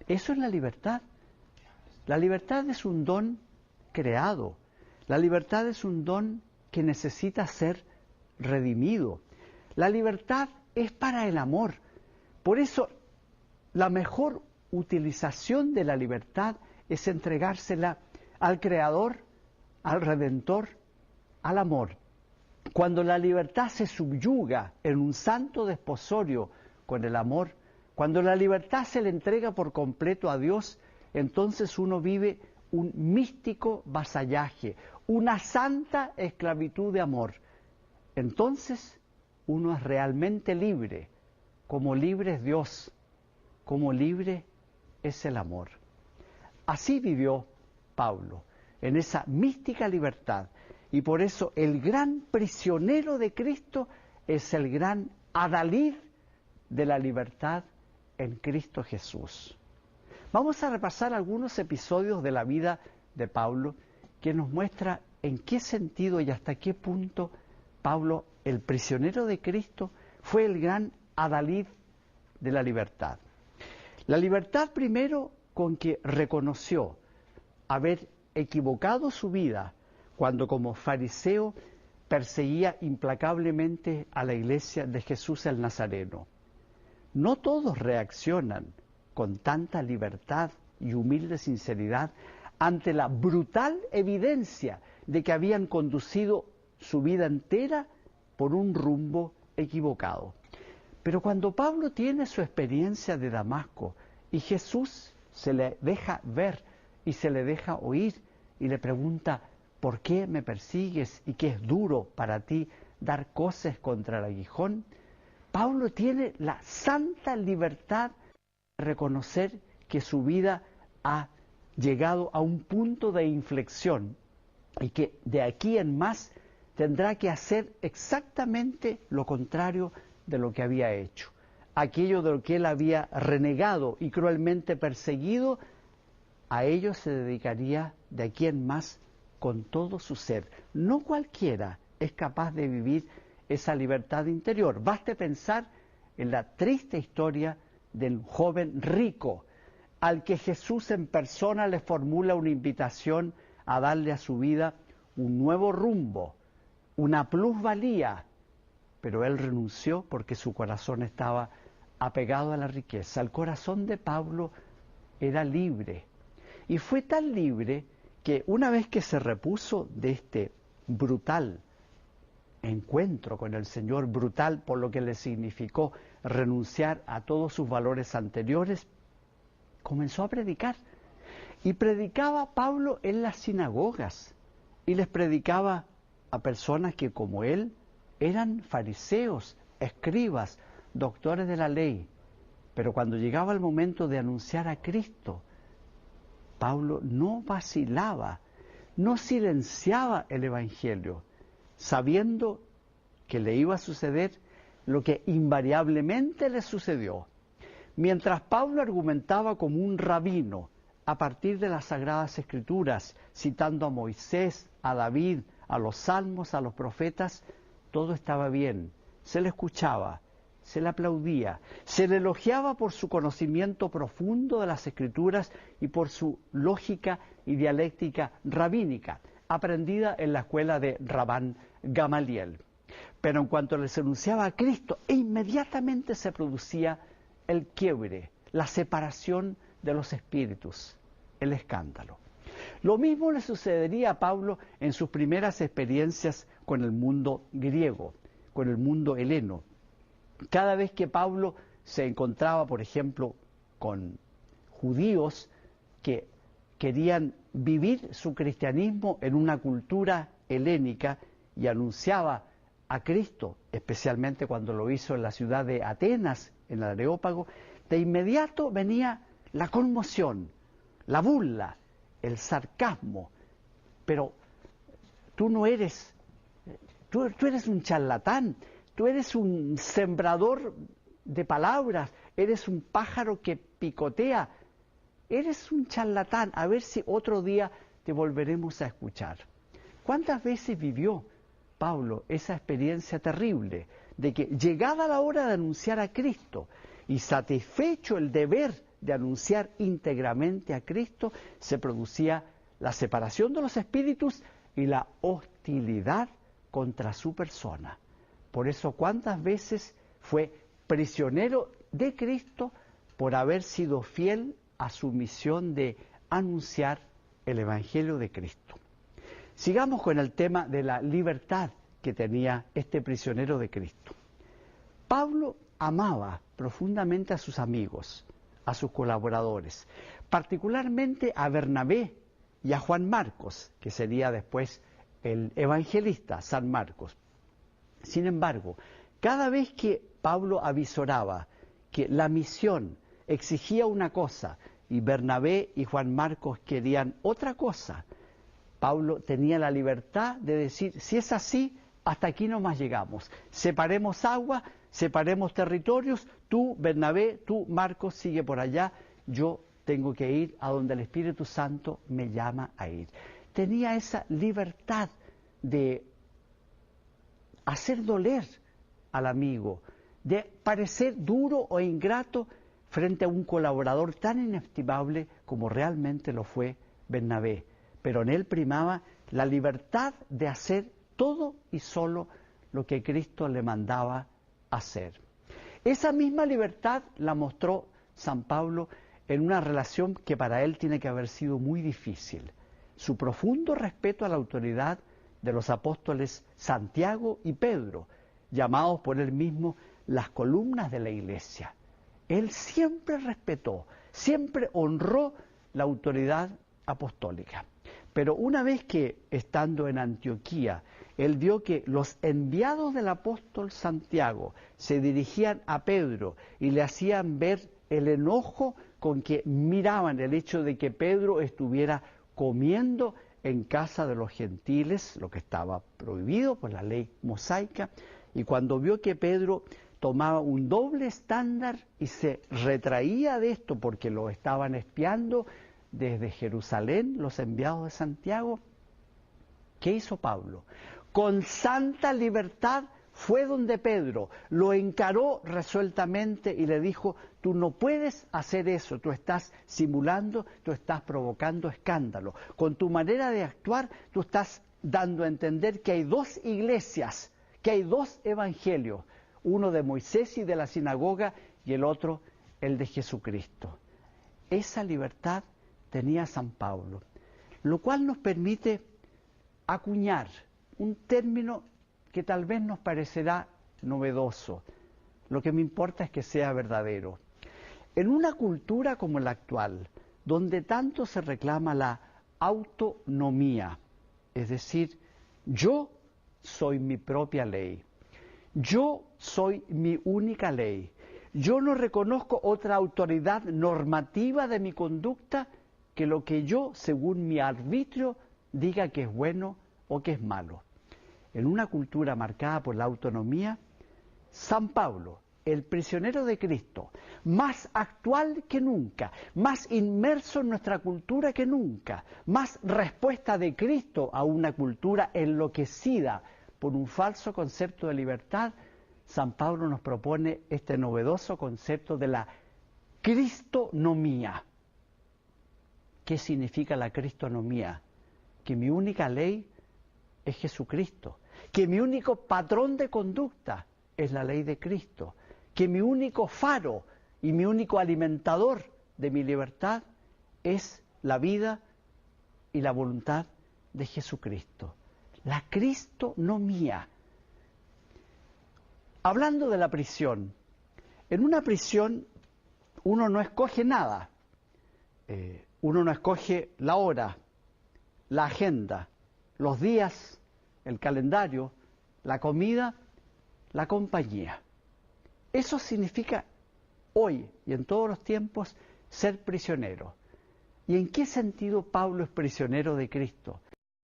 Eso es la libertad. La libertad es un don creado. La libertad es un don que necesita ser redimido. La libertad es para el amor. Por eso, la mejor utilización de la libertad es entregársela al Creador, al Redentor, al amor. Cuando la libertad se subyuga en un santo desposorio con el amor, cuando la libertad se le entrega por completo a Dios, entonces uno vive un místico vasallaje, una santa esclavitud de amor. Entonces uno es realmente libre, como libre es Dios, como libre es el amor. Así vivió Pablo, en esa mística libertad. Y por eso el gran prisionero de Cristo es el gran adalid de la libertad en Cristo Jesús. Vamos a repasar algunos episodios de la vida de Pablo que nos muestra en qué sentido y hasta qué punto Pablo, el prisionero de Cristo, fue el gran adalid de la libertad. La libertad primero con que reconoció haber equivocado su vida cuando como fariseo perseguía implacablemente a la iglesia de Jesús el Nazareno. No todos reaccionan con tanta libertad y humilde sinceridad ante la brutal evidencia de que habían conducido su vida entera por un rumbo equivocado. Pero cuando Pablo tiene su experiencia de Damasco y Jesús se le deja ver y se le deja oír y le pregunta: ¿por qué me persigues y qué es duro para ti dar coces contra el aguijón? Pablo tiene la santa libertad de reconocer que su vida ha llegado a un punto de inflexión y que de aquí en más tendrá que hacer exactamente lo contrario de lo que había hecho. Aquello de lo que él había renegado y cruelmente perseguido, a ello se dedicaría de aquí en más con todo su ser. No cualquiera es capaz de vivir esa libertad interior. Baste pensar en la triste historia del joven rico, al que Jesús en persona le formula una invitación a darle a su vida un nuevo rumbo, una plusvalía, pero él renunció porque su corazón estaba apegado a la riqueza. El corazón de Pablo era libre, y fue tan libre que una vez que se repuso de este brutal encuentro con el Señor, brutal por lo que le significó renunciar a todos sus valores anteriores, comenzó a predicar. Y predicaba Pablo en las sinagogas, y les predicaba a personas que como él eran fariseos, escribas, doctores de la ley. Pero cuando llegaba el momento de anunciar a Cristo, Pablo no vacilaba, no silenciaba el Evangelio, sabiendo que le iba a suceder lo que invariablemente le sucedió. Mientras Pablo argumentaba como un rabino a partir de las Sagradas Escrituras, citando a Moisés, a David, a los salmos, a los profetas, todo estaba bien, se le escuchaba, se le aplaudía, se le elogiaba por su conocimiento profundo de las Escrituras y por su lógica y dialéctica rabínica, aprendida en la escuela de Rabán Gamaliel. Pero en cuanto les anunciaba a Cristo, inmediatamente se producía el quiebre, la separación de los espíritus, el escándalo. Lo mismo le sucedería a Pablo en sus primeras experiencias con el mundo griego, con el mundo heleno. Cada vez que Pablo se encontraba, por ejemplo, con judíos que querían vivir su cristianismo en una cultura helénica y anunciaba a Cristo, especialmente cuando lo hizo en la ciudad de Atenas, en el Areópago, de inmediato venía la conmoción, la burla, el sarcasmo. Pero tú no eres, tú eres un charlatán, tú eres un sembrador de palabras, eres un pájaro que picotea, eres un charlatán, a ver si otro día te volveremos a escuchar. ¿Cuántas veces vivió Pablo esa experiencia terrible de que llegada la hora de anunciar a Cristo y satisfecho el deber de anunciar íntegramente a Cristo, se producía la separación de los espíritus y la hostilidad contra su persona. Por eso, ¿cuántas veces fue prisionero de Cristo por haber sido fiel a su misión de anunciar el Evangelio de Cristo? Sigamos con el tema de la libertad que tenía este prisionero de Cristo. Pablo amaba profundamente a sus amigos, a sus colaboradores, particularmente a Bernabé y a Juan Marcos, que sería después el evangelista San Marcos. Sin embargo, cada vez que Pablo avisoraba que la misión exigía una cosa y Bernabé y Juan Marcos querían otra cosa, Pablo tenía la libertad de decir, si es así, hasta aquí nomás llegamos. Separemos agua, separemos territorios, tú, Bernabé, tú, Marcos, sigue por allá, yo tengo que ir a donde el Espíritu Santo me llama a ir. Tenía esa libertad de hacer doler al amigo, de parecer duro o ingrato frente a un colaborador tan inestimable como realmente lo fue Bernabé. Pero en él primaba la libertad de hacer todo y solo lo que Cristo le mandaba hacer. Esa misma libertad la mostró San Pablo en una relación que para él tiene que haber sido muy difícil. Su profundo respeto a la autoridad de los apóstoles Santiago y Pedro, llamados por él mismo las columnas de la Iglesia. Él siempre respetó, siempre honró la autoridad apostólica. Pero una vez que, estando en Antioquía, él vio que los enviados del apóstol Santiago se dirigían a Pedro y le hacían ver el enojo con que miraban el hecho de que Pedro estuviera comiendo en casa de los gentiles, lo que estaba prohibido por la ley mosaica, y cuando vio que Pedro tomaba un doble estándar y se retraía de esto porque lo estaban espiando desde Jerusalén, los enviados de Santiago, ¿qué hizo Pablo? Con santa libertad fue donde Pedro, lo encaró resueltamente y le dijo, tú no puedes hacer eso, tú estás simulando, tú estás provocando escándalo. Con tu manera de actuar, tú estás dando a entender que hay dos iglesias, que hay dos evangelios, uno de Moisés y de la sinagoga y el otro, el de Jesucristo. Esa libertad tenía San Pablo, lo cual nos permite acuñar un término que tal vez nos parecerá novedoso. Lo que me importa es que sea verdadero. En una cultura como la actual, donde tanto se reclama la autonomía, es decir, yo soy mi propia ley, yo soy mi única ley, yo no reconozco otra autoridad normativa de mi conducta que lo que yo, según mi arbitrio, diga que es bueno o que es malo. En una cultura marcada por la autonomía, San Pablo, el prisionero de Cristo, más actual que nunca, más inmerso en nuestra cultura que nunca, más respuesta de Cristo a una cultura enloquecida por un falso concepto de libertad, San Pablo nos propone este novedoso concepto de la cristonomía. ¿Qué significa la cristonomía? Que mi única ley es Jesucristo, que mi único patrón de conducta es la ley de Cristo, que mi único faro y mi único alimentador de mi libertad es la vida y la voluntad de Jesucristo. La cristonomía. Hablando de la prisión, en una prisión uno no escoge nada. Uno no escoge la hora, la agenda, los días, el calendario, la comida, la compañía. Eso significa hoy y en todos los tiempos ser prisionero. ¿Y en qué sentido Pablo es prisionero de Cristo?